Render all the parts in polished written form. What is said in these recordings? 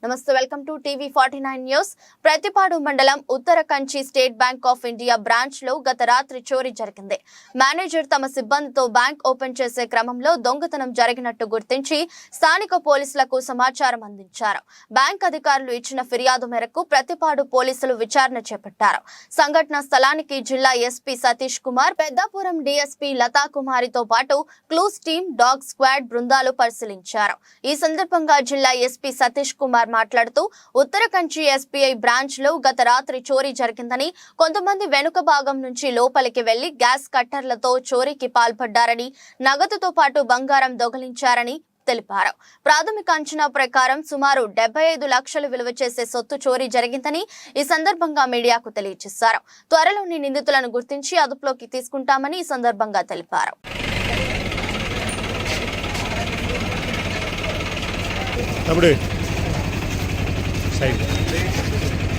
నమస్తే welcome to TV 49 news. Prathipadu మండలం Uttara Kanchi State Bank of India branch లో గత రాత్రి చోరీ జరిగింది. మేనేజర్ తమ సిబ్బందితో బ్యాంక్ ఓపెన్ చేసే క్రమంలో దొంగతనం జరిగినట్టు గుర్తించి స్థానిక పోలీసులకు సమాచారం అందించారు. బ్యాంక్ అధికారులు ఇచ్చిన ఫిర్యాదు మేరకు ప్రతిపాడు పోలీసులు విచారణ చేపట్టారు. సంఘటన స్థలానికి జిల్లా ఎస్పీ సతీష్ కుమార్, పెద్దాపురం డీఎస్పీ లతా కుమారితో పాటు క్లూస్ టీమ్, డాగ్ స్క్వాడ్ బృందాలు పరిశీలించారు. ఈ సందర్భంగా జిల్లా ఎస్పీ సతీష్ కుమార్ మాట్లాడుతూ ఉత్తర కంచి ఎస్బీఐ బ్రాంచ్ లో గత రాత్రి చోరీ జరిగిందని, కొంతమంది వెనుక భాగం నుంచి లోపలికి వెళ్లి గ్యాస్ కట్టర్లతో చోరీకి పాల్పడ్డారని, నగదుతో పాటు బంగారం దొంగిలించారని తెలిపారు. ప్రాథమిక అంచనా ప్రకారం సుమారు 75 లక్షలు విలువ చేసే సొత్తు చోరీ జరిగిందని ఈ సందర్భంగా మీడియాకు తెలియజేశారు. త్వరలోని నిందితులను గుర్తించి అదుపులోకి తీసుకుంటామని ఈ సందర్భంగా తెలిపారు.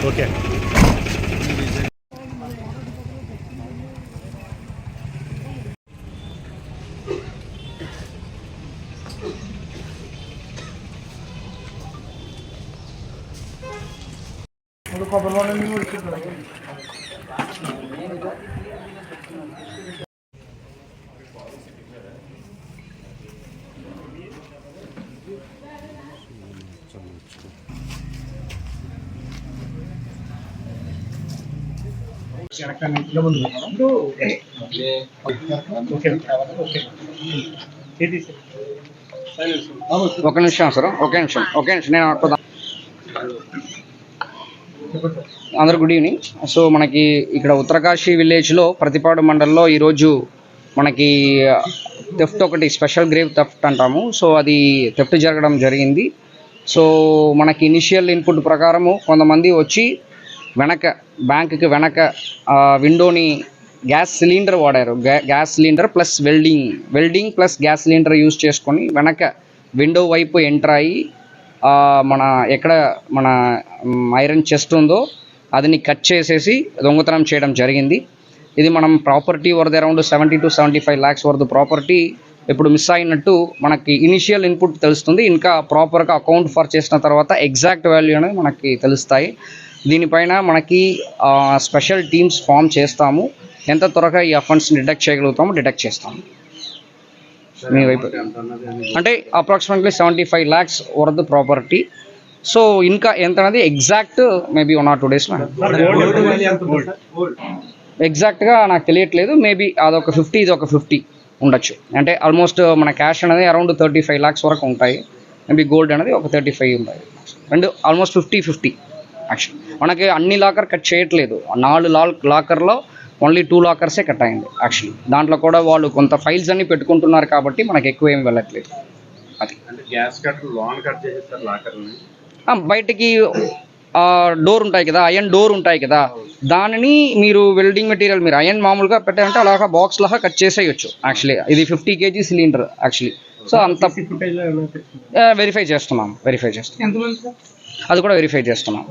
ఓకే ఒక నిమిషం సార్, ఒకే నిమిషం నేను అందరు గుడ్ ఈవినింగ్. సో మనకి ఇక్కడ ఉత్తరకాశీ విలేజ్లో ప్రతిపాడు మండలంలో ఈరోజు మనకి థెఫ్ట్ ఒకటి స్పెషల్ గ్రేవ్ థెఫ్ట్ అంటాము. సో అది థెఫ్ట్ జరగడం జరిగింది. సో మనకి ఇనిషియల్ ఇన్పుట్ ప్రకారము కొంతమంది వచ్చి బ్యాంకుకి వెనక విండోని గ్యాస్ సిలిండర్ వాడారు. Gas cylinder plus welding plus gas cylinder use చేసుకొని వెనక విండో వైపు ఎంటర్ అయ్యి ఎక్కడ మన ఐరన్ చెస్ట్ ఉందో అదిని కట్ చేసేసి దొంగతనం చేయడం జరిగింది. ఇది మనం property worth around 70 to 75 lakhs worth property ఇప్పుడు మిస్ అయినట్టు మనకి ఇనిషియల్ ఇన్పుట్ తెలుస్తుంది. ఇంకా ప్రాపర్గా అకౌంట్ ఫర్ చేసిన తర్వాత ఎగ్జాక్ట్ వాల్యూ అనేది మనకి తెలుస్తాయి. దీనిపైన మనకి స్పెషల్ టీమ్స్ ఫామ్ చేస్తాము. ఎంత త్వరగా ఈ అఫెన్స్ని డిటెక్ట్ చేయగలుగుతామో చేస్తాము. మీ వైపు అంటే approximately 75 lakhs worth property. So ఇంకా ఎంత అనేది ఎగ్జాక్ట్ మేబీ 1 or 2 days ఎగ్జాక్ట్గా నాకు తెలియట్లేదు. మేబీ అదొక 50, ఇది ఒక 50 ఉండొచ్చు. అంటే ఆల్మోస్ట్ మన క్యాష్ అనేది అరౌండ్ 35 lakhs వరకు ఉంటాయి. మేబీ గోల్డ్ అనేది ఒక 35 ఉంటాయి. And almost 50-50 actual. మనకి అన్ని లాకర్ కట్ చేయట్లేదు. 4 లాకర్లో ఓన్లీ 2 లాకర్సే కట్ అయింది యాక్చువల్లీ. దాంట్లో కూడా వాళ్ళు కొంత ఫైల్స్ అన్ని పెట్టుకుంటున్నారు కాబట్టి మనకి ఎక్కువ ఏమి వెళ్ళట్లేదు. అది బయటికి డోర్ ఉంటాయి కదా, అయన్ డోర్ ఉంటాయి కదా, దానిని మీరు వెల్డింగ్ మెటీరియల్ మీరు అయన్ మామూలుగా పెట్టారంటే అలాగా బాక్స్ లాగా కట్ చేసేయచ్చు యాక్చువల్లీ. ఇది 50 kg సిలిండర్ యాక్చువల్లీ. సో అంత వెరిఫై చేస్తున్నాం, అది కూడా వెరిఫై చేస్తున్నాం.